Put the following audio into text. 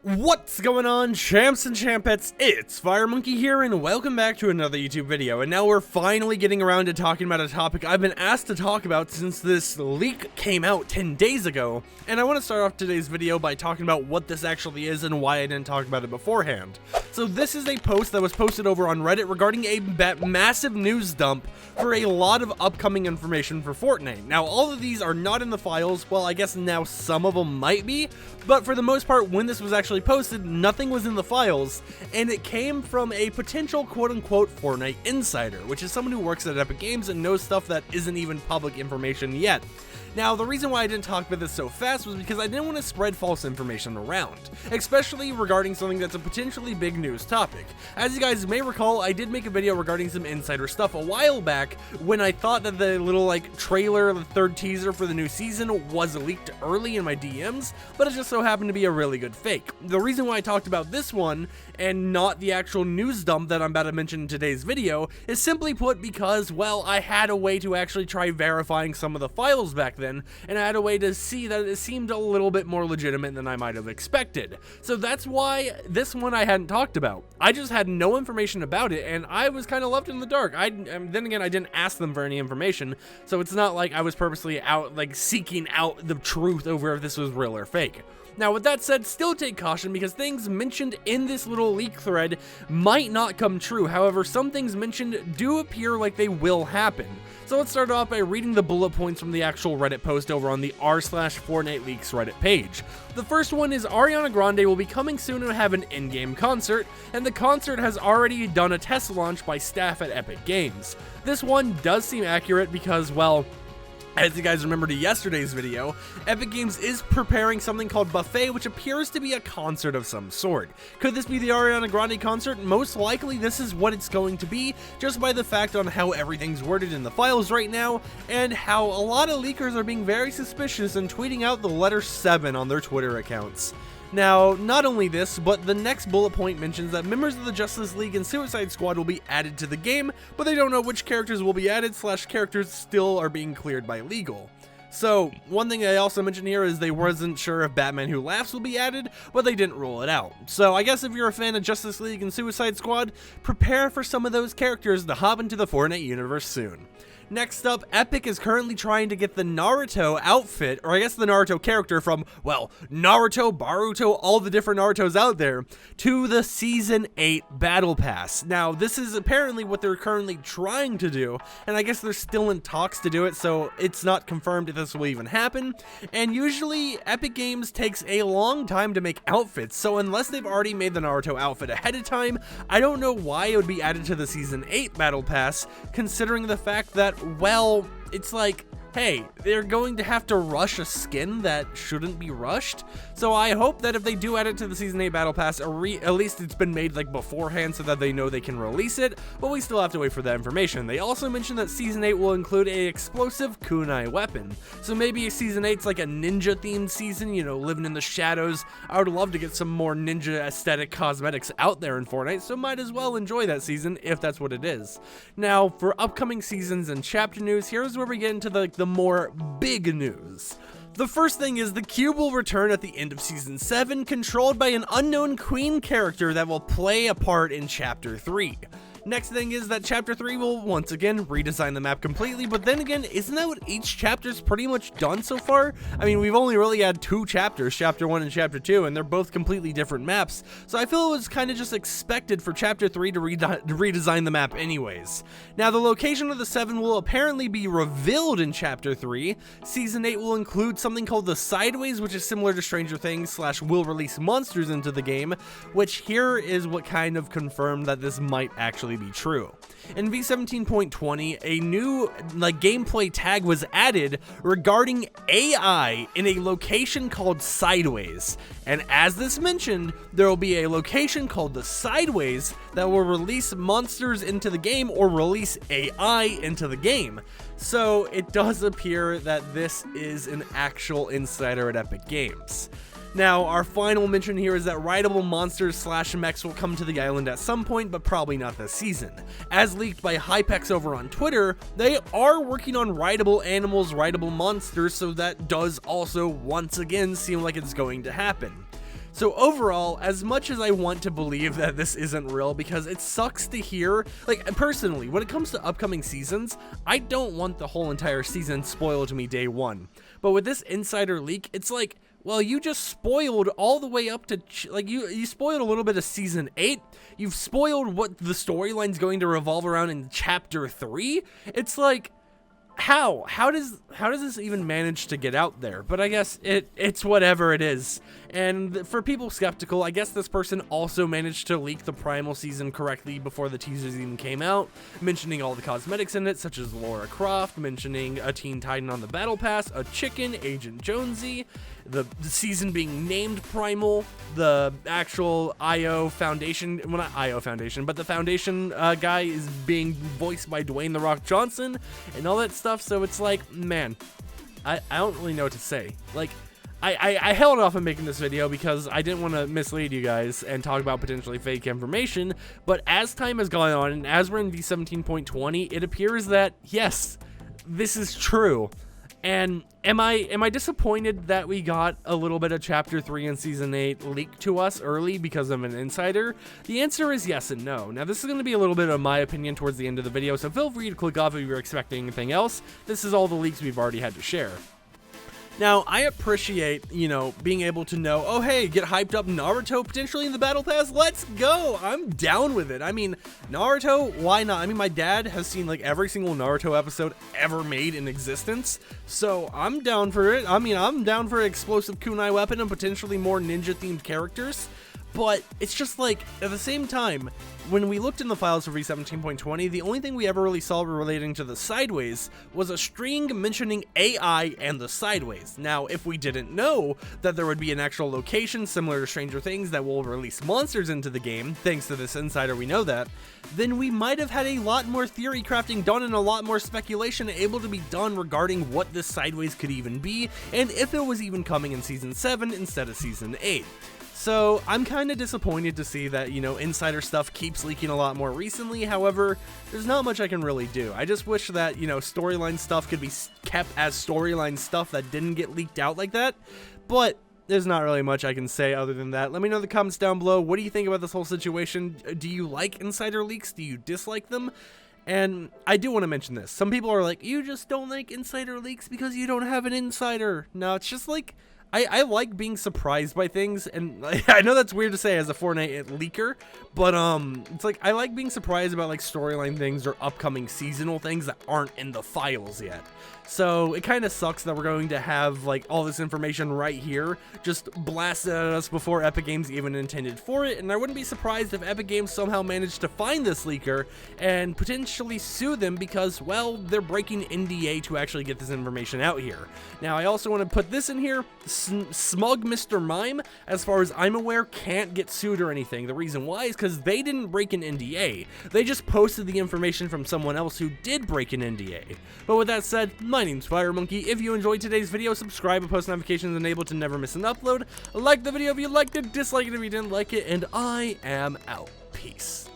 What's going on, champs and champettes? It's FireMonkey here, and welcome back to another YouTube video. And now we're finally getting around to talking about a topic I've been asked to talk about since this leak came out 10 days ago. And I want to start off today's video by talking about what this actually is and why I didn't talk about it beforehand. So this is a post that was posted over on Reddit regarding a massive news dump for a lot of upcoming information for Fortnite. Now, all of these are not in the files. Well, I guess now some of them might be, but for the most part, when this was actually posted, nothing was in the files, and it came from a potential quote-unquote Fortnite insider, which is someone who works at Epic Games and knows stuff that isn't even public information yet. Now, the reason why I didn't talk about this so fast was because I didn't want to spread false information around, especially regarding something that's a potentially big news topic. As you guys may recall, I did make a video regarding some insider stuff a while back when I thought that the little trailer, the third teaser for the new season was leaked early in my DMs, but it just so happened to be a really good fake. The reason why I talked about this one and not the actual news dump that I'm about to mention in today's video is simply put because, well, I had a way to actually try verifying some of the files back then, and I had a way to see that it seemed a little bit more legitimate than I might have expected. So that's why this one I hadn't talked about. I just had no information about it, and I was kind of left in the dark. Then again, I didn't ask them for any information, so it's not like I was purposely out seeking out the truth over if this was real or fake. Now, with that said, still take caution because things mentioned in this little leak thread might not come true. However, some things mentioned do appear like they will happen. So let's start off by reading the bullet points from the actual Reddit post over on the r/Fortnite Leaks Reddit page. The first one is Ariana Grande will be coming soon and have an in-game concert, and the concert has already done a test launch by staff at Epic Games. This one does seem accurate because, well, as you guys remember to yesterday's video, Epic Games is preparing something called Buffet, which appears to be a concert of some sort. Could this be the Ariana Grande concert? Most likely this is what it's going to be, just by the fact on how everything's worded in the files right now, and how a lot of leakers are being very suspicious and tweeting out the letter 7 on their Twitter accounts. Now, not only this, but the next bullet point mentions that members of the Justice League and Suicide Squad will be added to the game, but they don't know which characters will be added / characters still are being cleared by legal. So, one thing I also mentioned here is they wasn't sure if Batman Who Laughs will be added, but they didn't rule it out. So I guess if you're a fan of Justice League and Suicide Squad, prepare for some of those characters to hop into the Fortnite universe soon. Next up, Epic is currently trying to get the Naruto outfit, or I guess the Naruto character from, well, Naruto, Boruto, all the different Narutos out there, to the Season 8 Battle Pass. Now, this is apparently what they're currently trying to do, and I guess they're still in talks to do it, so it's not confirmed if this will even happen. And usually, Epic Games takes a long time to make outfits, so unless they've already made the Naruto outfit ahead of time, I don't know why it would be added to the Season 8 Battle Pass, considering the fact that, well, it's like, hey, they're going to have to rush a skin that shouldn't be rushed. So I hope that if they do add it to the Season 8 Battle Pass, at least it's been made beforehand so that they know they can release it, but we still have to wait for that information. They also mentioned that Season 8 will include a explosive kunai weapon. So maybe Season 8's like a ninja themed season, you know, living in the shadows. I would love to get some more ninja aesthetic cosmetics out there in Fortnite, so might as well enjoy that season if that's what it is. Now, for upcoming seasons and chapter news, here's where we get into the more big news. The first thing is the cube will return at the end of Season 7, controlled by an unknown queen character that will play a part in Chapter 3. Next thing is that Chapter 3 will once again redesign the map completely, but then again, isn't that what each chapter's pretty much done so far? I mean, we've only really had 2 chapters, Chapter 1 and Chapter 2, and they're both completely different maps, so I feel it was kind of just expected for Chapter 3 to redesign the map anyways. Now, the location of the 7 will apparently be revealed in Chapter 3. Season 8 will include something called the Sideways, which is similar to Stranger Things / will release monsters into the game, which here is what kind of confirmed that this might actually be true. In V17.20, a new gameplay tag was added regarding AI in a location called Sideways. And as this mentioned, there will be a location called the Sideways that will release monsters into the game or release AI into the game. So it does appear that this is an actual insider at Epic Games. Now, our final mention here is that rideable monsters / mechs will come to the island at some point, but probably not this season. As leaked by Hypex over on Twitter, they are working on rideable animals, rideable monsters, so that does also once again seem like it's going to happen. So overall, as much as I want to believe that this isn't real, because it sucks to hear, like, personally, when it comes to upcoming seasons, I don't want the whole entire season spoiled to me day one. But with this insider leak, it's like, well, you just spoiled all the way up to, like, you spoiled a little bit of Season 8. You've spoiled what the storyline's going to revolve around in Chapter 3. It's like, how does this even manage to get out there? But I guess it's whatever it is. And for people skeptical, I guess this person also managed to leak the Primal season correctly before the teasers even came out, mentioning all the cosmetics in it, such as Lara Croft, mentioning a Teen Titan on the Battle Pass, a chicken, Agent Jonesy, the season being named Primal, the actual IO Foundation, well, not IO Foundation, but the Foundation guy is being voiced by Dwayne "The Rock" Johnson, and all that stuff. So it's like, man, I don't really know what to say. Like, I held off on making this video because I didn't want to mislead you guys and talk about potentially fake information, but as time has gone on, and as we're in V17.20, it appears that, yes, this is true. And am I disappointed that we got a little bit of Chapter 3 in Season 8 leaked to us early because of an insider? The answer is yes and no. Now, this is going to be a little bit of my opinion towards the end of the video, so feel free to click off if you're expecting anything else. This is all the leaks we've already had to share. Now, I appreciate, you know, being able to know, oh, hey, get hyped up Naruto potentially in the Battle Pass. Let's go. I'm down with it. I mean, Naruto, why not? I mean, my dad has seen, like, every single Naruto episode ever made in existence, so I'm down for it. I mean, I'm down for an explosive kunai weapon and potentially more ninja-themed characters. But it's just like, at the same time, when we looked in the files for V17.20, the only thing we ever really saw relating to the Sideways was a string mentioning AI and the Sideways. Now, if we didn't know that there would be an actual location similar to Stranger Things that will release monsters into the game, thanks to this insider we know that, then we might have had a lot more theory crafting done and a lot more speculation able to be done regarding what this Sideways could even be, and if it was even coming in Season 7 instead of Season 8. So I'm kind of disappointed to see that, you know, insider stuff keeps leaking a lot more recently. However, there's not much I can really do. I just wish that, you know, storyline stuff could be kept as storyline stuff that didn't get leaked out like that. But there's not really much I can say other than that. Let me know in the comments down below. What do you think about this whole situation? Do you like insider leaks? Do you dislike them? And I do want to mention this. Some people are like, you just don't like insider leaks because you don't have an insider. No, it's just like, I like being surprised by things, and I know that's weird to say as a Fortnite leaker, but it's like I like being surprised about like storyline things or upcoming seasonal things that aren't in the files yet. So it kind of sucks that we're going to have like all this information right here just blasted at us before Epic Games even intended for it, and I wouldn't be surprised if Epic Games somehow managed to find this leaker and potentially sue them because, well, they're breaking NDA to actually get this information out here. Now, I also want to put this in here. Smug Mr. Mime, as far as I'm aware, can't get sued or anything. The reason why is because they didn't break an NDA. They just posted the information from someone else who did break an NDA. But with that said, my name's FireMonkey. If you enjoyed today's video, subscribe and post notifications enabled to never miss an upload. Like the video if you liked it, dislike it if you didn't like it, and I am out. Peace.